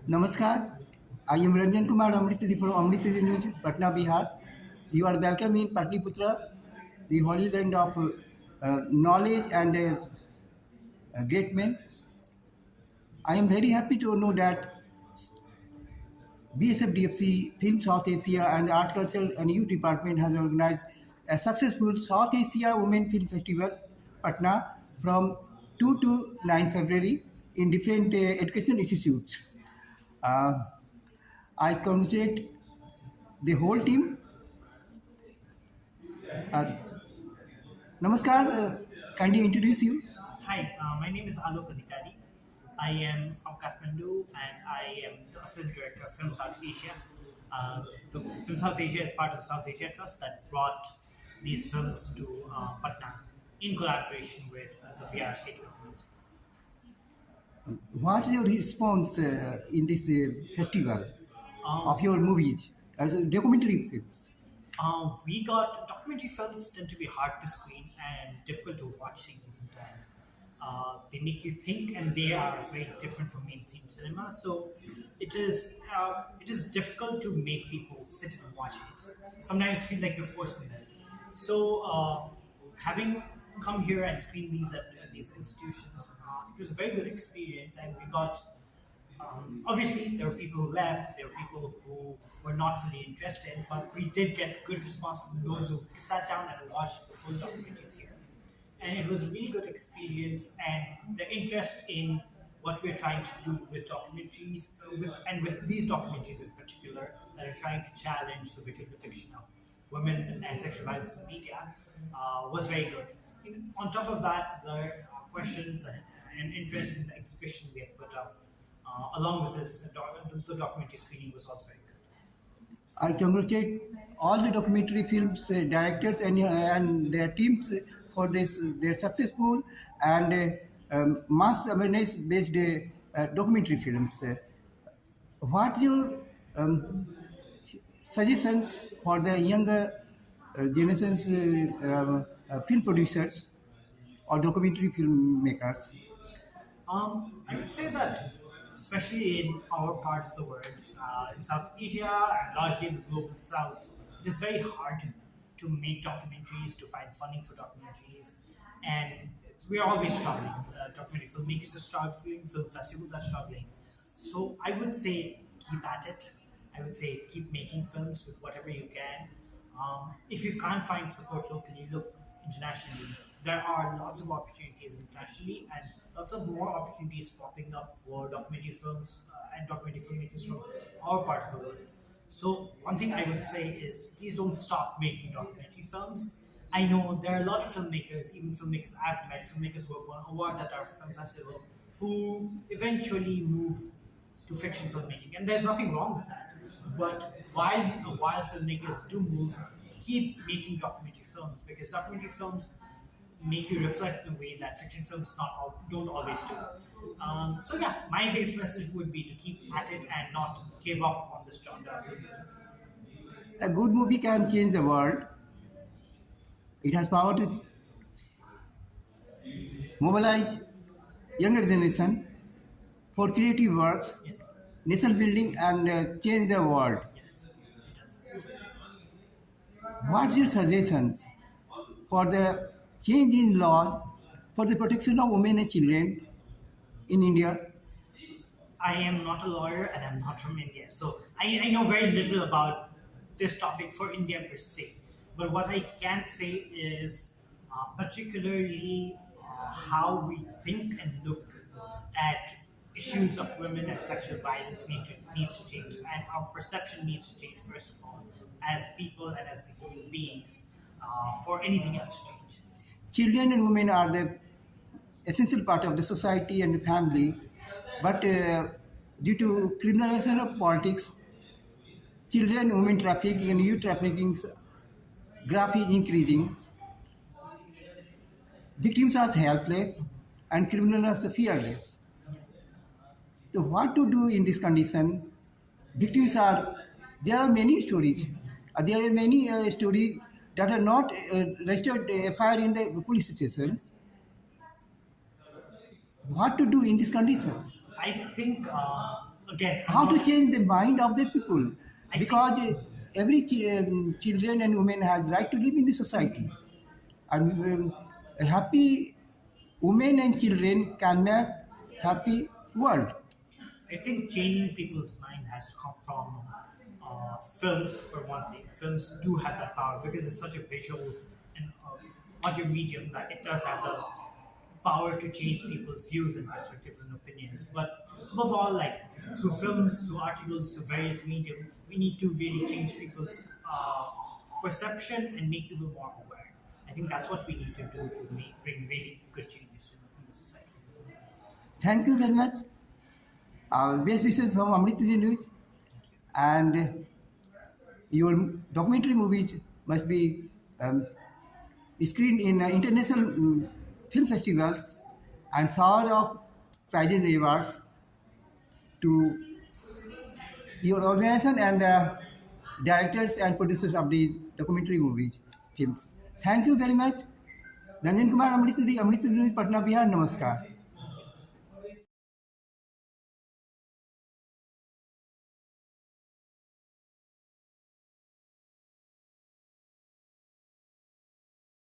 Namaskar. I am Ranjan Kumar Amritadi from Amritadi News, Patna, Bihar. You are welcome in Patliputra, the holy land of knowledge and great men. I am very happy to know that BSFDFC, Film South Asia and the Art Culture and Youth Department has organized a successful South Asia Women Film Festival, Patna, from 2 to 9 February in different educational institutes. Uh, I congratulate the whole team. Uh, Namaskar, kindly introduce you. Hi, my name is Alok Adhikari. I am from Kathmandu and I am the Assistant Director of Film South Asia. The Film South Asia is part of the South Asia Trust that brought these films to Patna in collaboration with the Bihar state government. What is your response in this festival of Um, your movies as a documentary films? we got documentary films tend to be hard to screen and difficult to watch even sometimes. They make you think, and they are very different from mainstream cinema. So it is difficult to make people sit and watch it. Sometimes feel like you're forcing them. So having come here and screen these at these institutions, it was a very good experience, and we got obviously, there were people who left, there were people who were not fully interested, but we did get good response from those who sat down and watched the full documentaries here. And it was a really good experience, and the interest in what we're trying to do with documentaries, with these documentaries in particular, that are trying to challenge the visual depiction of women and sexual violence in the media, was very good. On top of that, the questions and interest in the exhibition we have put up along with this, the documentary screening was also very good. I congratulate all the documentary films directors and their teams for this their successful and mass awareness based documentary films. What your suggestions for the younger generations film producers or documentary filmmakers? I would say that, especially in our part of the world, in South Asia and largely in the global South, it is very hard to make documentaries, to find funding for documentaries, and we're always struggling. Documentary filmmakers are struggling, film festivals are struggling. So I would say keep at it. I would say keep making films with whatever you can. If you can't find support locally, look internationally. There are lots of opportunities internationally and lots of more opportunities popping up for documentary films and documentary filmmakers from our part of the world. So one thing I would say is please don't stop making documentary films. I know there are a lot of filmmakers, even filmmakers I've met, filmmakers who have won awards at our film festival, who eventually move to fiction filmmaking, and there's nothing wrong with that. But while filmmakers do move, keep making documentary films because documentary films make you reflect in a way that fiction films don't always do. So yeah, my biggest message would be to keep at it and not give up on this genre of filmmaking. A good movie can change the world. It has power to mobilize younger generation for creative works, Yes, nation building, and change the world. yes, it does. What's your suggestions for the change in law for the protection of women and children in India? I am not a lawyer and I'm not from India. So I know very little about this topic for India per se. But what I can say is, particularly how we think and look at issues of women and sexual violence needs to change. And our perception needs to change, first of all, as people and as human beings, for anything else to change. Children and women are the essential part of the society and the family, but due to criminalization of politics, children and women trafficking and youth trafficking graph is increasing. Victims are helpless and criminals are fearless. So what to do in this condition? Victims are, there are many stories. There are many stories that are not registered FIR in the police station. What to do in this condition? I think again, I'm how to not, change the mind of the people, I think, because every children and women has right to live in the society, and a happy women and children can make happy world. I think changing people's mind has to come from films, for one thing. Films do have that power because it's such a visual and audio medium that it does have the power to change people's views and perspectives and opinions. But above all, like through films, through articles, through various medium, we need to really change people's perception and make people more aware. I think that's what we need to do to bring really good changes in the society. Thank you very much. Best wishes from Amrita News, and your documentary movies must be screened in international film festivals and sort of prizes and awards to your organization and the directors and producers of the documentary movies, films. Thank you very much. Ranjan Kumar Amrita News, Patna, Bihar. Namaskar.